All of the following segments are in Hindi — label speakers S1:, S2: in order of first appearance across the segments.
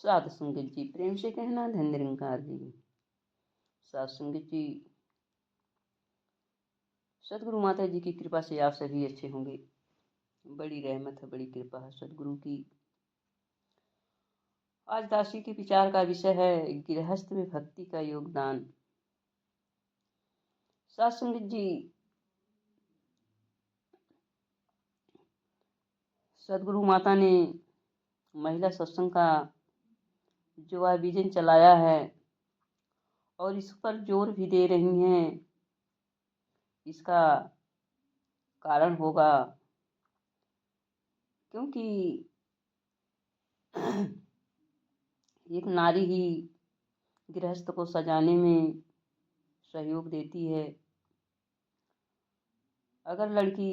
S1: साध संगत जी, प्रेम से कहना धन निरंकार जी। साध संगत जी, सदगुरु माता जी की कृपा से आप सभी अच्छे होंगे। बड़ी रहमत है, बड़ी कृपा है सदगुरु की। आज दासी के विचार का विषय है गृहस्थ में भक्ति का योगदान। साध संगत जी, सदगुरु माता ने महिला सत्संग का जो अभियान चलाया है और इस पर जोर भी दे रही हैं, इसका कारण होगा क्योंकि एक नारी ही गृहस्थ को सजाने में सहयोग देती है। अगर लड़की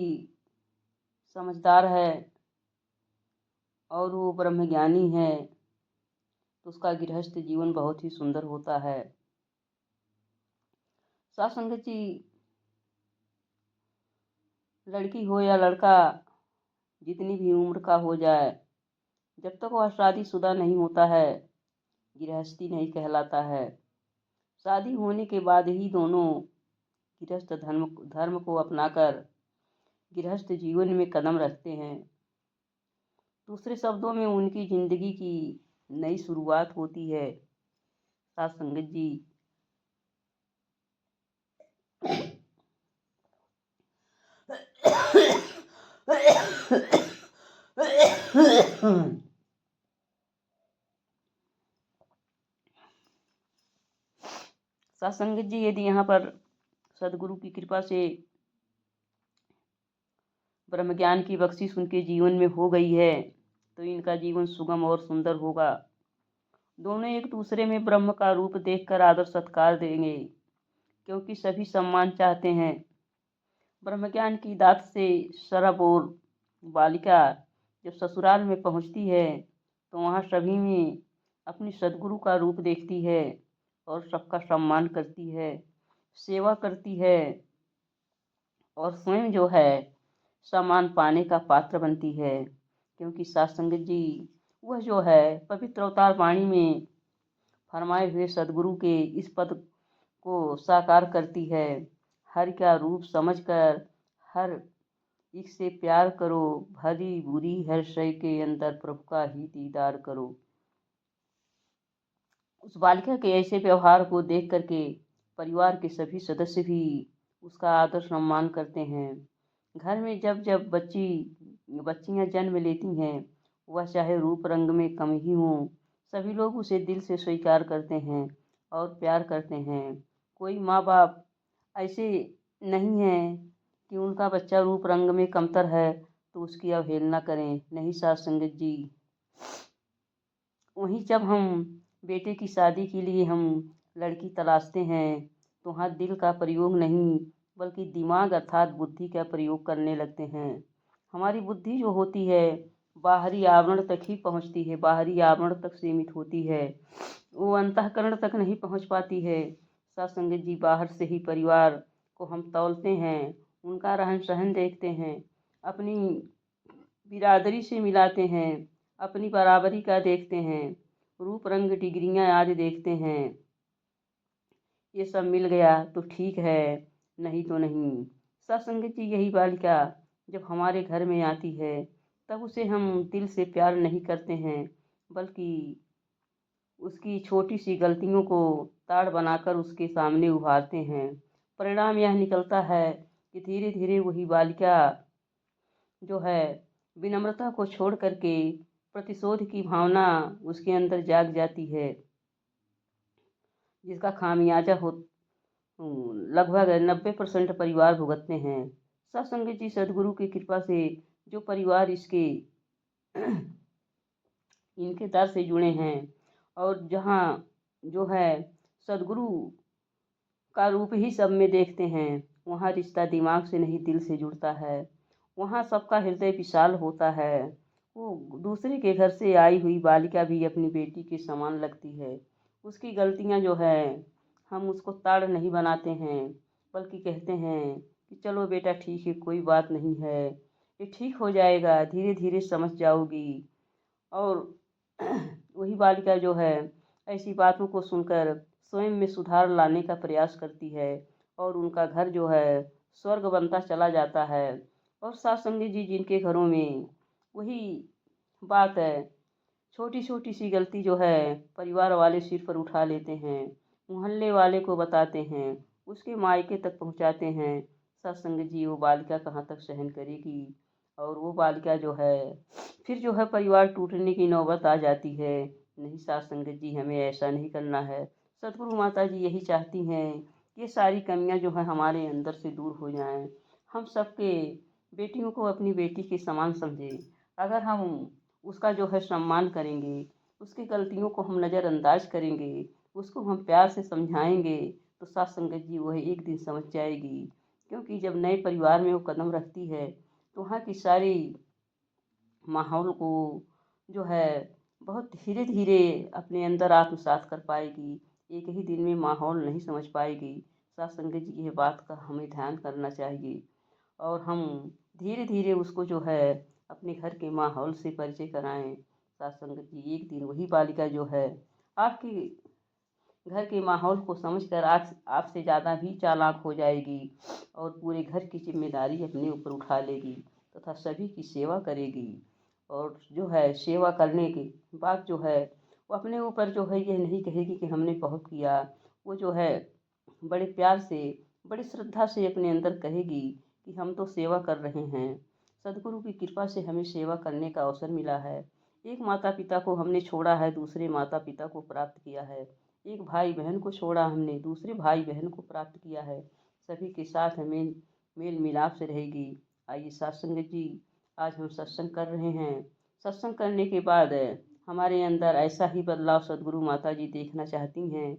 S1: समझदार है और वो ब्रह्मज्ञानी है तो उसका गृहस्थ जीवन बहुत ही सुंदर होता है। साथ संगत जी, लड़की हो या लड़का, जितनी भी उम्र का हो जाए, जब तक वह शादीशुदा नहीं होता है, गृहस्थी नहीं कहलाता है। शादी होने के बाद ही दोनों गृहस्थ धर्म को अपनाकर गृहस्थ जीवन में कदम रखते हैं। दूसरे शब्दों में उनकी जिंदगी की नई शुरुआत होती है। साथ संगत जी, साथ संगत जी, यदि यहाँ पर सदगुरु की कृपा से ब्रह्म ज्ञान की बख्शिश उनके जीवन में हो गई है तो इनका जीवन सुगम और सुंदर होगा। दोनों एक दूसरे में ब्रह्म का रूप देखकर आदर सत्कार देंगे, क्योंकि सभी सम्मान चाहते हैं। ब्रह्म ज्ञान की दात से सरब और बालिका जब ससुराल में पहुंचती है तो वहां सभी में अपनी सदगुरु का रूप देखती है और सबका सम्मान करती है, सेवा करती है और स्वयं जो है सम्मान पाने का पात्र बनती है। क्योंकि साथ संगत जी, वह जो है पवित्र अवतार वाणी में फरमाए हुए सदगुरु के इस पद को साकार करती है। हर का रूप समझकर हर एक से प्यार करो, भरी बुरी हर शय के अंदर प्रभु का ही दीदार करो। उस बालिका के ऐसे व्यवहार को देख करके परिवार के सभी सदस्य भी उसका आदर सम्मान करते हैं। घर में जब जब बच्चियां जन्म लेती हैं, वह चाहे रूप रंग में कम ही हो, सभी लोग उसे दिल से स्वीकार करते हैं और प्यार करते हैं। कोई माँ बाप ऐसे नहीं है कि उनका बच्चा रूप रंग में कमतर है तो उसकी अवहेलना करें। नहीं साथ संगत जी, वहीं जब हम बेटे की शादी के लिए हम लड़की तलाशते हैं तो वहाँ दिल का प्रयोग नहीं बल्कि दिमाग अर्थात बुद्धि का प्रयोग करने लगते हैं। हमारी बुद्धि जो होती है बाहरी आवरण तक ही पहुँचती है, बाहरी आवरण तक सीमित होती है, वो अंतःकरण तक नहीं पहुँच पाती है। साथ संगत जी, बाहर से ही परिवार को हम तौलते हैं, उनका रहन सहन देखते हैं, अपनी बिरादरी से मिलाते हैं, अपनी बराबरी का देखते हैं, रूप रंग डिग्रियां आदि देखते हैं। ये सब मिल गया तो ठीक है, नहीं तो नहीं। सत्संगत जी, यही बालिका जब हमारे घर में आती है तब उसे हम दिल से प्यार नहीं करते हैं बल्कि उसकी छोटी सी गलतियों को ताड़ बनाकर उसके सामने उभारते हैं। परिणाम यह निकलता है कि धीरे धीरे वही बालिका जो है विनम्रता को छोड़ करके प्रतिशोध की भावना उसके अंदर जाग जाती है, जिसका खामियाजा हो लगभग 90% परिवार भुगतते हैं। सत्संगत जी, सदगुरु की कृपा से जो परिवार इनके दर से जुड़े हैं और जहाँ जो है सदगुरु का रूप ही सब में देखते हैं, वहाँ रिश्ता दिमाग से नहीं दिल से जुड़ता है। वहाँ सबका हृदय विशाल होता है। वो दूसरे के घर से आई हुई बालिका भी अपनी बेटी के समान लगती है। उसकी गलतियाँ जो है हम उसको ताड़ नहीं बनाते हैं बल्कि कहते हैं कि चलो बेटा ठीक है, कोई बात नहीं है, ये ठीक हो जाएगा, धीरे धीरे समझ जाओगी। और वही बालिका जो है ऐसी बातों को सुनकर स्वयं में सुधार लाने का प्रयास करती है और उनका घर जो है स्वर्ग बनता चला जाता है। और सत्संगी जी जिनके घरों में वही बात है, छोटी छोटी सी गलती जो है परिवार वाले सिर पर उठा लेते हैं, मोहल्ले वाले को बताते हैं, उसके मायके तक पहुंचाते हैं। सत्संग जी वो बालिका कहाँ तक सहन करेगी, और वो बालिका जो है फिर जो है परिवार टूटने की नौबत आ जाती है। नहीं सत्संग जी, हमें ऐसा नहीं करना है। सदगुरु माता जी यही चाहती हैं कि ये सारी कमियां जो है हमारे अंदर से दूर हो जाएं। हम सबके बेटियों को अपनी बेटी के समान समझें। अगर हम उसका जो है सम्मान करेंगे, उसकी गलतियों को हम नज़रअंदाज करेंगे, उसको हम प्यार से समझाएंगे, तो साथ संगत जी वह एक दिन समझ जाएगी। क्योंकि जब नए परिवार में वो कदम रखती है तो वहाँ की सारी माहौल को जो है बहुत धीरे धीरे अपने अंदर आत्मसात कर पाएगी। एक ही दिन में माहौल नहीं समझ पाएगी। साथ संगत जी ये बात का हमें ध्यान करना चाहिए और हम धीरे धीरे उसको जो है अपने घर के माहौल से परिचय कराएं। साथ संगत जी एक दिन वही बालिका जो है आपके घर के माहौल को समझकर आज आपसे ज़्यादा भी चालाक हो जाएगी और पूरे घर की जिम्मेदारी अपने ऊपर उठा लेगी तथा सभी की सेवा करेगी। और जो है सेवा करने के बाद जो है वो अपने ऊपर जो है ये नहीं कहेगी कि हमने बहुत किया। वो जो है बड़े प्यार से, बड़ी श्रद्धा से अपने अंदर कहेगी कि हम तो सेवा कर रहे हैं। सदगुरु की कृपा से हमें सेवा करने का अवसर मिला है। एक माता पिता को हमने छोड़ा है, दूसरे माता पिता को प्राप्त किया है। एक भाई बहन को छोड़ा हमने, दूसरे भाई बहन को प्राप्त किया है। सभी के साथ हमें मेल मिलाप से रहेगी। आइए सत्संग जी, आज हम सत्संग कर रहे हैं। सत्संग करने के बाद हमारे अंदर ऐसा ही बदलाव सदगुरु माता जी देखना चाहती हैं।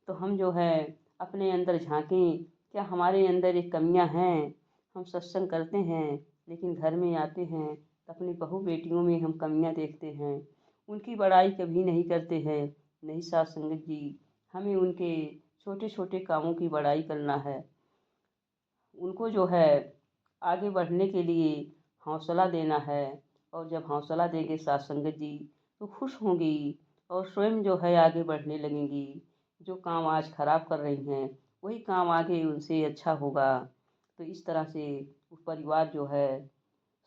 S1: तो हम जो है अपने अंदर झांकें, क्या हमारे अंदर एक कमियां हैं। हम सत्संग करते हैं लेकिन घर में आते हैं तो अपनी बहू बेटियों में हम कमियां देखते हैं, उनकी बड़ाई कभी नहीं करते हैं। नहीं साथ संगत जी, हमें उनके छोटे छोटे कामों की बड़ाई करना है। उनको जो है आगे बढ़ने के लिए हौसला देना है। और जब हौसला देंगे साथ संगत जी तो खुश होंगी और स्वयं जो है आगे बढ़ने लगेंगी। जो काम आज खराब कर रही हैं वही काम आगे उनसे अच्छा होगा। तो इस तरह से वो परिवार जो है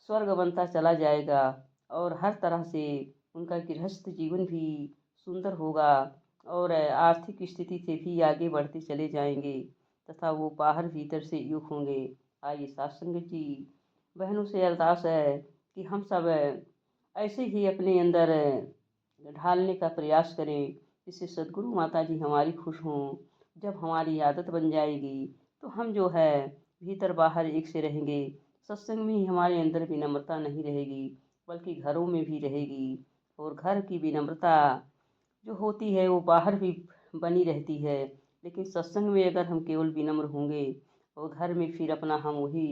S1: स्वर्ग बनता चला जाएगा और हर तरह से उनका गृहस्थ जीवन भी सुंदर होगा और आर्थिक स्थिति से भी आगे बढ़ते चले जाएंगे तथा वो बाहर भीतर से युग होंगे। आइए सत्संग जी, बहनों से अरदास है कि हम सब ऐसे ही अपने अंदर ढालने का प्रयास करें जिससे सदगुरु माता जी हमारी खुश हों। जब हमारी आदत बन जाएगी तो हम जो है भीतर बाहर एक से रहेंगे। सत्संग में ही हमारे अंदर विनम्रता नहीं रहेगी बल्कि घरों में भी रहेगी। और घर की विनम्रता जो होती है वो बाहर भी बनी रहती है। लेकिन सत्संग में अगर हम केवल विनम्र होंगे और घर में फिर अपना हम वही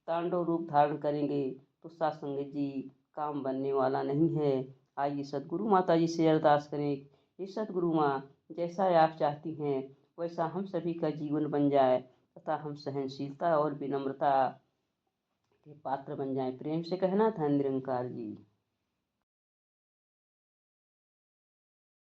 S1: तांडव रूप धारण करेंगे तो सत्संग जी काम बनने वाला नहीं है। आइए सदगुरु माता जी से अरदास करें, हे सदगुरु माँ, जैसा आप चाहती हैं वैसा हम सभी का जीवन बन जाए तथा हम सहनशीलता और विनम्रता के पात्र बन जाएं। प्रेम से कहना था निरंकार जी।